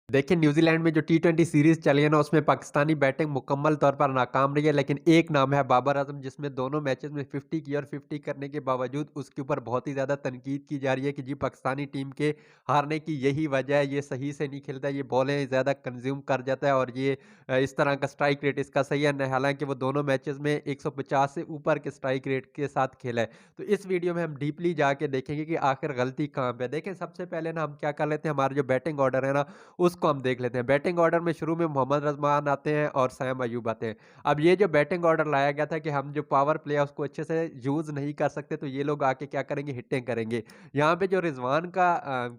देखिए, न्यूज़ीलैंड में जो टी20 सीरीज़ चली है ना, उसमें पाकिस्तानी बैटिंग मुकम्मल तौर पर नाकाम रही है, लेकिन एक नाम है बाबर आज़म, जिसमें दोनों मैचेज़ में 50 की और 50 करने के बावजूद उसके ऊपर बहुत ही ज़्यादा तनकीद की जा रही है कि जी पाकिस्तानी टीम के हारने की यही वजह है, ये सही से नहीं खेलता, ये बॉलें ज़्यादा कंज़्यूम कर जाता है और ये इस तरह का स्ट्राइक रेट इसका सही है न, हालाँकि वो दोनों मैचेज़ में 150 से ऊपर के स्ट्राइक रेट के साथ खेला है। तो इस वीडियो में हम डीपली जाके देखेंगे कि आखिर गलती कहाँ पे है। देखें, सबसे पहले ना हम क्या कर लेते हैं, हमारा जो बैटिंग ऑर्डर है ना, उसको हम देख लेते हैं। बैटिंग ऑर्डर में शुरू में मोहम्मद रिज़वान आते हैं और सैम अयूब आते हैं। अब ये जो बैटिंग ऑर्डर लाया गया था कि हम जो पावर प्ले है उसको अच्छे से यूज़ नहीं कर सकते, तो ये लोग आके क्या करेंगे, हिटिंग करेंगे। यहाँ पे जो रिज़वान का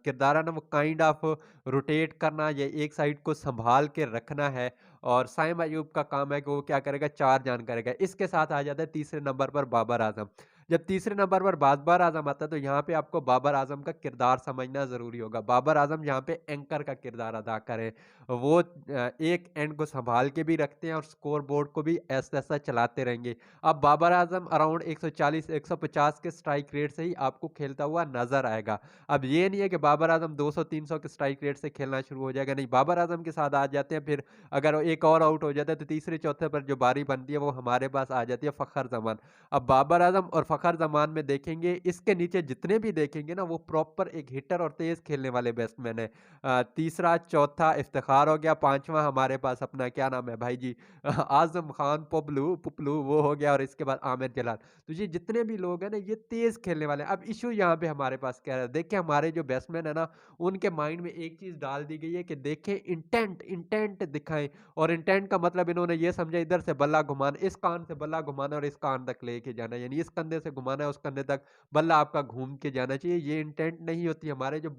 किरदार है ना, वो काइंड ऑफ रोटेट करना या एक साइड को सँभाल के रखना है, और सैम अयूब का काम है कि वो क्या करेगा, 4 जान करेगा। इसके साथ आ जाता है तीसरे नंबर पर बाबर आज़म। जब तीसरे नंबर पर बाबर आज़म आता है, तो यहाँ पे आपको बाबर आज़म का किरदार समझना ज़रूरी होगा। बाबर आज़म यहाँ पे एंकर का किरदार अदा करें। वो एक एंड को सँभाल के भी रखते हैं और स्कोर बोर्ड को भी ऐसा-ऐसा चलाते रहेंगे। अब बाबर आज़म अराउंड 140-150 के स्ट्राइक रेट से ही आपको खेलता हुआ नज़र आएगा। अब ये नहीं है कि बाबर आज़म 200-300 के स्ट्राइक रेट से खेलना शुरू हो जाएगा, नहीं, बाबर आज़म के साथ आ जाते हैं, फिर अगर एक और आउट हो जाता है, तो तीसरे-चौथे पर जो बारी बनती है, वो हमारे पास आ जाती है फ़खर ज़मान। अब बाबर आज़म और फ़खर ज़मान में देखेंगे, इसके नीचे जितने भी देखेंगे ना, वो प्रॉपर एक हिटर और तेज़ खेलने वाले बैट्समैन हैं। तीसरा, चौथा इफ्तिखार हो गया, पाँचवां हमारे पास अपना क्या नाम है भाई जी, आज़म खान पपलू पुपलू वो हो गया, और इसके बाद आमिर जलाल। तो ये जितने भी लोग हैं ना, ये तेज़ खेलने वाले हैं। अब इश्यू यहाँ पे हमारे पास क्या है, देखिए हमारे जो बैट्समैन है ना, उनके माइंड में एक चीज़ डाल दी गई है कि देखें, इंटेंट इंटेंट दिखाएँ, और इंटेंट का मतलब इन्होंने ये समझा, इधर से बल्ला घुमाना, इस कान से बल्ला घुमाना और इस कान तक लेके जाना, यानी इस कंधे से घुमाना है, उस कंधे तक बल्ला आपका घूम के जाना चाहिए। ये इंटेंट नहीं होती। हमारे जो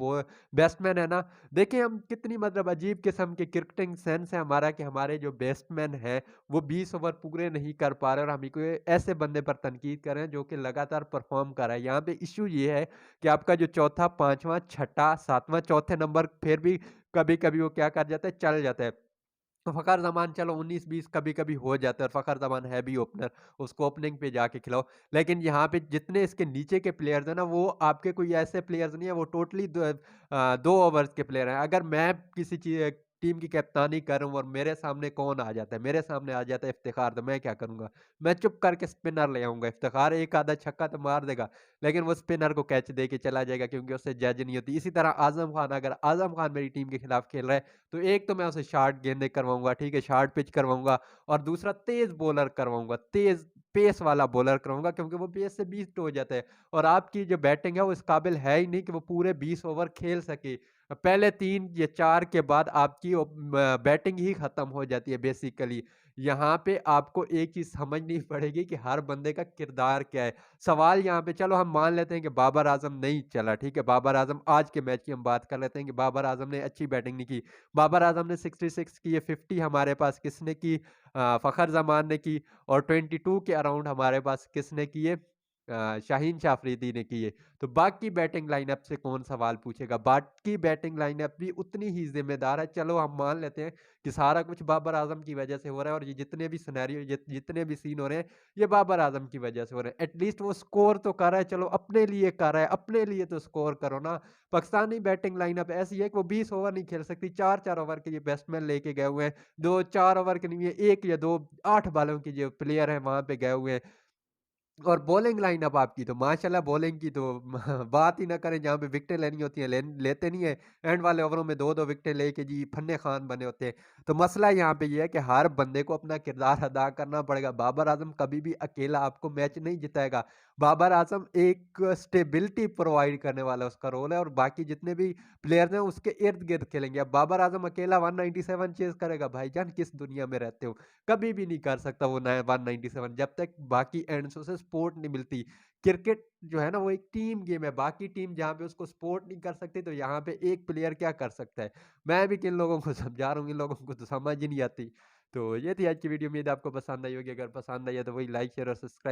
बैट्समैन है ना, देखिए हम कितनी मतलब अजीब किस्म की क्रिकेटिंग सेंस है हमारा कि हमारे जो बैट्समैन है, वो 20 ओवर पूरे नहीं कर पा रहे, और हम को ऐसे बंदे पर तनकीद कर रहे हैं जो कि लगातार परफॉर्म कर रहा है। यहाँ पे इश्यू ये है कि आपका जो चौथा, पांचवा, छठा, सातवां, चौथे नंबर फिर भी कभी कभी वो क्या कर जाता है, चल जाता है। तो फ़खर ज़मान चलो 19-20 कभी-कभी हो जाता है, और फ़खर ज़मान है भी ओपनर, उसको ओपनिंग पे जाके खिलाओ। लेकिन यहाँ पे जितने इसके नीचे के प्लेयर्स हैं ना, वो आपके कोई ऐसे प्लेयर्स नहीं है, वो टोटली 2 ओवर्स के प्लेयर हैं। अगर मैं किसी टीम की कप्तानी कर रहा हूँ और मेरे सामने कौन आ जाता है, मेरे सामने आ जाता है इफ्तिखार, तो मैं क्या करूँगा? मैं चुप करके स्पिनर ले आऊँगा। इफ्तिखार एक आधा छक्का तो मार देगा, लेकिन वो स्पिनर को कैच दे के चला जाएगा, क्योंकि उससे जज नहीं होती। इसी तरह आज़म खान, अगर आज़म खान मेरी टीम के खिलाफ खेल रहा है, तो एक तो मैं उसे शॉर्ट गेंदें करवाऊँगा, ठीक है, शॉर्ट पिच करवाऊँगा, और दूसरा तेज़ बॉलर करवाऊँगा, तेज़ पेस वाला बॉलर करवाऊँगा, क्योंकि वो पेस से बीस्ट हो जाता है, और आपकी जो बैटिंग है वो इस काबिल है ही नहीं कि वो पूरे 20 ओवर खेल सके। पहले 3 या 4 के बाद आपकी बैटिंग ही खत्म हो जाती है बेसिकली। यहाँ पे आपको एक चीज़ समझनी पड़ेगी कि हर बंदे का किरदार क्या है। सवाल यहाँ पे, चलो हम मान लेते हैं कि बाबर आज़म नहीं चला, ठीक है, बाबर आज़म आज के मैच की हम बात कर लेते हैं कि बाबर आज़म ने अच्छी बैटिंग नहीं की। बाबर आज़म ने 66 की, ये 50 हमारे पास किसने की, फ़खर ज़मान ने की, और 22 के अराउंड हमारे पास किसने किए, शाहीन शाह अफरीदी ने किए। तो बाकी बैटिंग लाइनअप से कौन सवाल पूछेगा? बाकी बैटिंग लाइनअप भी उतनी ही ज़िम्मेदार है। चलो हम मान लेते हैं कि सारा कुछ बाबर आज़म की वजह से हो रहा है, और ये जितने भी सिनेरियो, जितने भी सीन हो रहे हैं, ये बाबर आज़म की वजह से हो रहे हैं। एटलीस्ट वो स्कोर तो कर रहा है, चलो अपने लिए कर रहा है, अपने लिए तो स्कोर करो ना। पाकिस्तानी बैटिंग लाइनअप ऐसी है कि वो 20 ओवर नहीं खेल सकती, 4-4 ओवर के ये बैट्समैन लेके गए हुए हैं। 2-4 ओवर के नहीं है, 1 या 2 8 बालों के जो प्लेयर हैं वहाँ पे गए हुए हैं। और बॉलिंग लाइनअप आपकी तो माशाल्लाह, बॉलिंग की तो बात ही ना करें, जहाँ पे विकेटें लेनी होती हैं लेते नहीं है, एंड वाले ओवरों में 2-2 विकेटें लेके जी फन्ने खान बने होते हैं। तो मसला यहाँ पे ये है कि हर बंदे को अपना किरदार अदा करना पड़ेगा। बाबर आजम कभी भी अकेला आपको मैच नहीं जिताएगा। बाबर आजम एक स्टेबिलिटी प्रोवाइड करने वाला उसका रोल है, और बाकी जितने भी प्लेयर्स हैं उसके इर्द गिर्द खेलेंगे। अब बाबर आजम अकेला 197 चेज करेगा, भाईजान किस दुनिया में रहते हो? कभी भी नहीं कर सकता वो 197, जब तक बाकी एंड्स उसे सपोर्ट नहीं मिलती। क्रिकेट जो है ना, वो एक टीम गेम है, बाकी टीम जहाँ पे उसको सपोर्ट नहीं कर सकती, तो यहाँ पे एक प्लेयर क्या कर सकता है? मैं भी किन लोगों को समझा रहा हूँ, इन लोगों को तो समझ ही नहीं आती। तो ये थी आज की वीडियो, उम्मीद है आपको पसंद आई होगी। अगर पसंद आई है तो वही लाइक शेयर और सब्सक्राइब